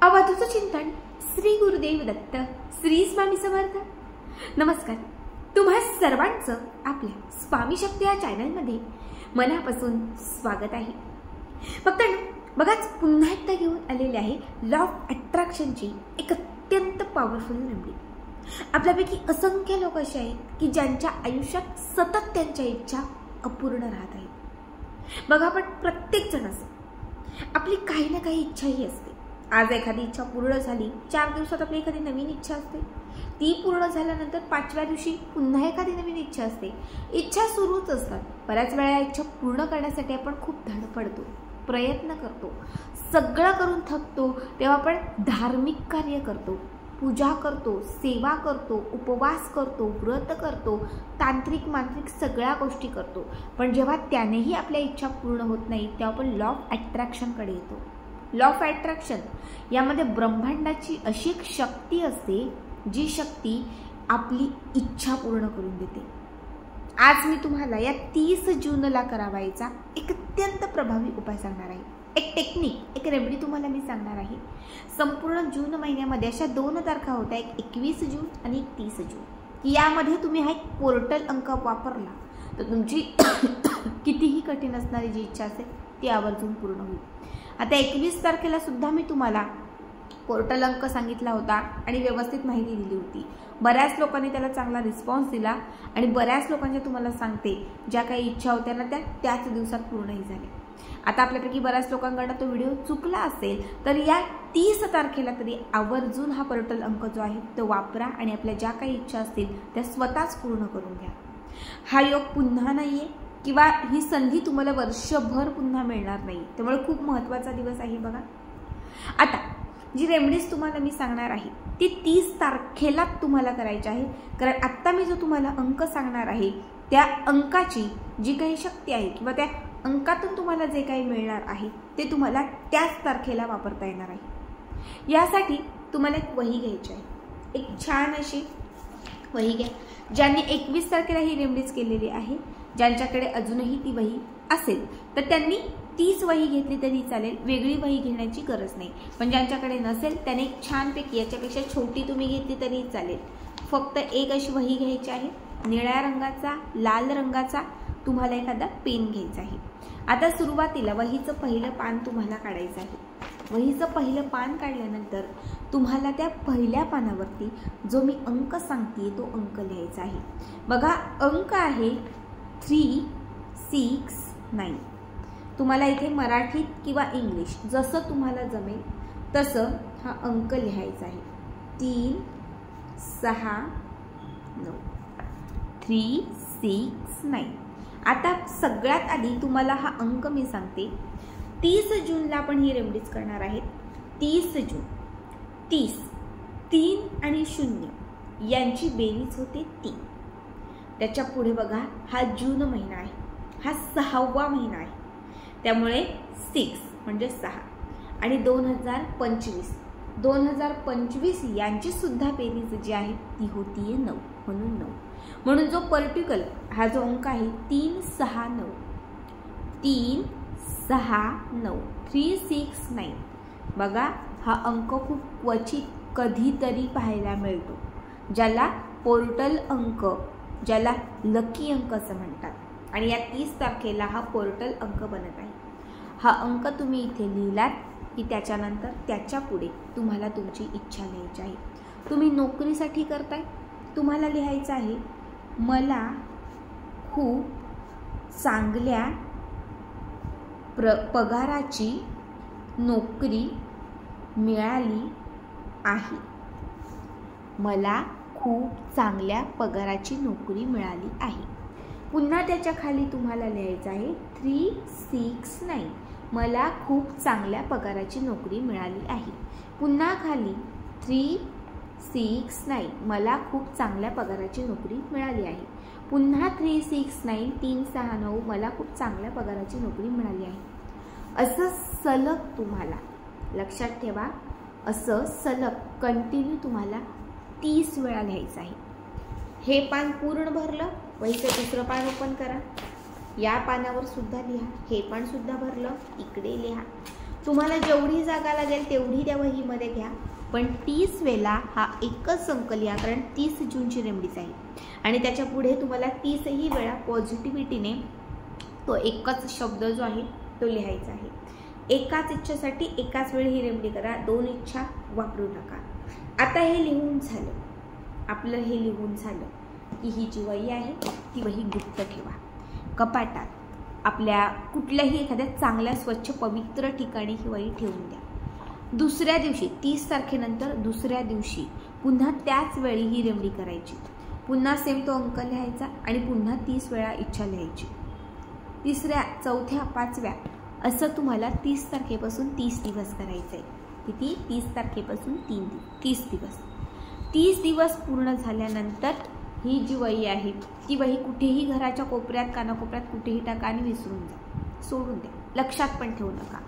अवधूत चिंतन श्री गुरुदेव दत्त श्री स्वामी समर्थ। नमस्कार, तुम्हा सर्वांचं आपल्या स्वामी शक्ती या चॅनलमध्ये मनापासून स्वागत आहे। फक्त बघाच पुन्हा एकदा घेऊन आलेले आहे लॉ ऑफ अट्रॅक्शनची एक अत्यंत पॉवरफुल रेमेडी। आपल्यापैकी असंख्य लोक असे आहेत की ज्यांच्या आयुष्यात सतत त्यांच्या इच्छा अपूर्ण राहत आहेत। बघा, पण प्रत्येक जण असं आपली काही ना काही इच्छा ही असते। आज एखादी इच्छा पूर्ण झाली, 4 दिवसात आपली एखादी नवीन इच्छा असते, ती पूर्ण झाल्यानंतर 5व्या दिवशी पुन्हा एखादी नवीन इच्छा असते। इच्छा सुरूच असतात। बऱ्याच वेळा इच्छा पूर्ण करण्यासाठी आपण खूप धडपडतो, प्रयत्न करतो, सगळं करून थकतो। तेव्हा आपण धार्मिक कार्य करतो, पूजा करतो, सेवा करतो, उपवास करतो, व्रत करतो, तांत्रिक मांत्रिक सगळ्या गोष्टी करतो। पण जेव्हा त्यानेही आपल्या इच्छा पूर्ण होत नाही तेव्हा आपण लॉ ऑफ अट्रॅक्शनकडे येतो। लॉ ऑफ अट्रॅक्शन यामध्ये ब्रह्मांडाची अशी एक शक्ती असते जी शक्ती आपली इच्छा पूर्ण करून देते। आज मी तुम्हाला या 30 जूनला करावायचा एक अत्यंत प्रभावी उपाय सांगणार आहे। एक टेक्निक, एक रेमेडी तुम्हाला मी सांगणार आहे। संपूर्ण जून महिन्यामध्ये अशा 2 तारखा होत्या, एक 21 जून आणि एक 30 जून। यामध्ये तुम्ही हा एक पोर्टल अंक वापरला तर तुमची कितीही कठीण असणारी जी इच्छा असेल ती आवर्जून पूर्ण होईल। आता 21 तारखेला सुद्धा मी तुम्हाला पोर्टल अंक सांगितला होता आणि व्यवस्थित माहिती दिली होती। बऱ्याच लोकांनी त्याला चांगला रिस्पॉन्स दिला आणि बऱ्याच लोकांच्या तुम्हाला सांगते ज्या काही इच्छा होत्या ना त्याच दिवसात पूर्णही झाल्या। आता आपल्यापैकी बऱ्याच लोकांकडून तो व्हिडिओ चुकला असेल तर या 30 तारखेला तरी आवर्जून हा पोर्टल अंक जो आहे तो वापरा आणि आपल्या ज्या काही इच्छा असतील त्या स्वतःच पूर्ण करून घ्या। हा योग पुन्हा नाहीये किंवा ही संधी तुम्हाला वर्षभर पुन्हा मिळणार नाही, त्यामुळे खूप महत्त्वाचा दिवस आहे। बघा, आता जी रेमेडीज तुम्हाला मी सांगणार आहे ती 30 तारखेला तुम्हाला करायची आहे। कारण आत्ता मी जो तुम्हाला अंक सांगणार आहे त्या अंकाची जी काही शक्ती आहे किंवा त्या अंकातून तुम्हाला जे काही मिळणार आहे ते तुम्हाला त्याच तारखेला वापरता येणार आहे। यासाठी तुम्हाला एक वही घ्यायची आहे, एक छान अशी वही घ्या। ज्यांनी 21 तारखेला ही रेमेडीज केलेली आहे, ज्यांच्याकडे अजूनही ती वही असेल तर त्यांनी तीच वही घेतली तरी चालेल, वेगळी वही घेण्याची गरज नाही। पण ज्यांच्याकडे नसेल त्याने एक छानपैकी याच्यापेक्षा छोटी तुम्ही घेतली तरी चालेल, फक्त एक अशी वही घ्यायची आहे। निळ्या रंगाचा, लाल रंगाचा तुम्हाला एखादा पेन घ्यायचा आहे। आता सुरुवातीला वहीचं पहिलं पान तुम्हाला काढायचं आहे। वहीचं पहिलं पान काढल्यानंतर तुम्हाला त्या पहिल्या पानावरती जो मी अंक सांगते तो अंक लिहायचा आहे। बघा, अंक आहे 369। तुम्हाला इथे मराठीत किंवा इंग्लिश जसं तुम्हाला जमेल तसं हा अंक लिहायचा आहे। 369 369। आता सगळ्यात आधी तुम्हाला हा अंक मी सांगते। 30 जूनला आपण ही रेमेडीज करणार आहेत। 30 जून, 30, 3 आणि 0 यांची बेरीज होते 3। त्याच्या पुढे बघा, हा जून महिना आहे, हा 6वा महिना आहे, त्यामुळे 6 म्हणजे 6 आणि 2025 यांची सुद्धा बेरीज जी आहे ती होतीये 9, म्हणून 9। म्हणून जो पर्टिक्युलर हा जो अंक आहे 369 369, बघा हा अंक खूप क्वचित कधीतरी पाहायला मिळतो, ज्याला पोर्टल अंक, ज्याला लकी अंक असं म्हणतात। आणि या 30 तारखेला हा पोर्टल अंक बनत आहे। हा अंक तुम्ही इथे लिहिलात की त्याच्यानंतर त्याच्या पुढे तुम्हाला तुमची इच्छा लिहायची आहे। तुम्ही नोकरीसाठी करताय, तुम्हाला लिहायचं आहे मला खूप चांगल्या पगाराची नोकरी मिळाली आहे। मला खूप चांगल्या पगाराची नोकरी मिळाली आहे। पुन्हा त्याच्या खाली तुम्हाला लिहायचं आहे 369 मला खूप चांगल्या पगाराची नोकरी मिळाली आहे। पुन्हा खाली 369 मला खूप चांगल्या पगाराची नोकरी मिळाली आहे। पुन्हा 369 369 मला खूप चांगल्या पगाराची नोकरी मिळाली आहे। असं सलग तुम्हाला लक्षात ठेवा, असं सलग कंटिन्यू तुम्हाला 30 वेळा लिहायचं आहे। हे पान पूर्ण भरलं, वहीचं दुसरं पान ओपन करा, या पानावर सुद्धा लिहा, हे पान सुद्धा भरलं, इकडे लिहा। तुम्हाला जेवढी जागा लागेल तेवढी त्या वहीमध्ये घ्या, पण 30 वेळा हा एकच अंक लिहा, कारण 30 जूनची रेमेडीज आहे आणि त्याच्या पुढे तुम्हाला 30ही वेळा पॉझिटिव्हिटीने तो एकच शब्द जो आहे तो लिहायचा आहे. एकाच इच्छेसाठी एकाच वेळी ही रेमेडी करा, 2 इच्छा वापरू नका. आता हे लिहून झालं, आपलं हे लिहून झालं की ही जी वही आहे ती वही गुप्त ठेवा कपाटात, आपल्या कुठल्याही एखाद्या चांगल्या स्वच्छ पवित्र ठिकाणी ही वही ठेवून द्या. दुसऱ्या दिवशी 30 तारखेनंतर दुसऱ्या दिवशी पुन्हा त्याच वेळी ही रेमेडी करायची. पुन्हा सेम तो अंक लिहायचा आणि पुन्हा 30 वेळा इच्छा लिहायची. तिसऱ्या, चौथ्या, पाचव्या असं तुम्हाला 30 तारखेपासून 30 दिवस करायचं आहे. किती? 30 तारखेपासून 30 दिवस. 30 दिवस पूर्ण झाल्यानंतर ही जी वही आहे ती वही कुठेही घराच्या कोपऱ्यात कानाकोपऱ्यात कुठेही टाका आणि विसरून जा, सोडून द्या, लक्षात पण ठेवू नका.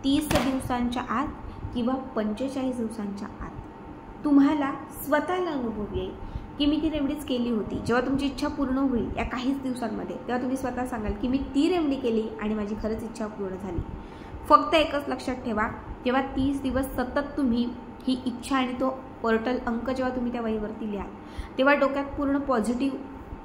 30 दिवसांच्या आत किंवा 45 दिवसांच्या आत तुम्हाला स्वतःला अनुभव येईल की मी ती रेमेडीज केली होती. जेव्हा तुमची इच्छा पूर्ण होईल या काहीच दिवसांमध्ये, तेव्हा तुम्ही स्वतः सांगाल की मी ती रेमेडी केली आणि माझी खरंच इच्छा पूर्ण झाली. फक्त एकच लक्षात ठेवा, जेव्हा 30 दिवस सतत तुम्ही ही इच्छा आणि तो पोर्टल अंक जेव्हा तुम्ही त्या वहीवरती लिहाल तेव्हा डोक्यात पूर्ण पॉझिटिव्ह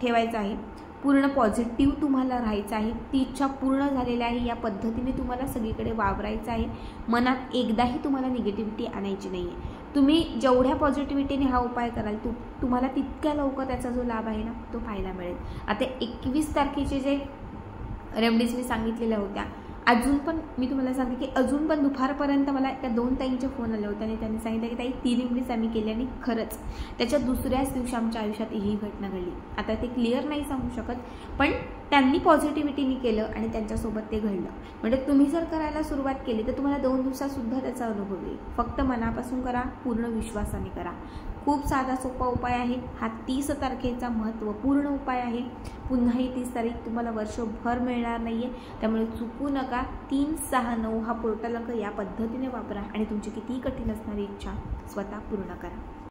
ठेवायचं आहे, पूर्ण पॉझिटिव्ह तुम्हाला राहायचं आहे. ती इच्छा पूर्ण झालेली आहे या पद्धतीने तुम्हाला सगळीकडे वावरायचं आहे. मनात एकदाही तुम्हाला निगेटिव्हिटी आणायची नाही आहे. तुम्ही जेवढ्या पॉझिटिव्हिटीने हा उपाय कराल तुम्हाला तितक्या लवकर त्याचा जो लाभ आहे ना तो पाहायला मिळेल. आता 21 तारखेचे जे रेमेडीज मी सांगितलेल्या होत्या, अजून पण मी तुम्हाला सांगते की अजून पण दुपारपर्यंत मला त्या 2 ताईंचे फोन आले होते आणि त्यांनी सांगितलं की ताई 3 रेमेडीज आम्ही केल्या आणि खरंच त्याच्या दुसऱ्याच दिवशी आमच्या आयुष्यात ही घटना घडली. आता ते क्लिअर नाही सांगू शकत, पण त्यांनी पॉझिटिव्हिटीने केलं आणि त्यांच्यासोबत ते घडलं. म्हणजे तुम्ही जर करायला सुरुवात केली तर तुम्हाला 2 दिवसातसुद्धा त्याचा अनुभव येईल. फक्त मनापासून करा, पूर्ण विश्वासाने करा. खूप साधा सोपा उपाय आहे हा. 30 तारखेचा महत्त्वपूर्ण उपाय आहे. पुन्हा ही 30 तारीख तुम्हाला वर्षभर मिळणार नाही आहे, त्यामुळे चुकू नका. 3, 6, 9 हा पोर्टल अंक या पद्धतीने वापरा आणि तुमची कितीही कठीण असणारी इच्छा स्वतः पूर्ण करा.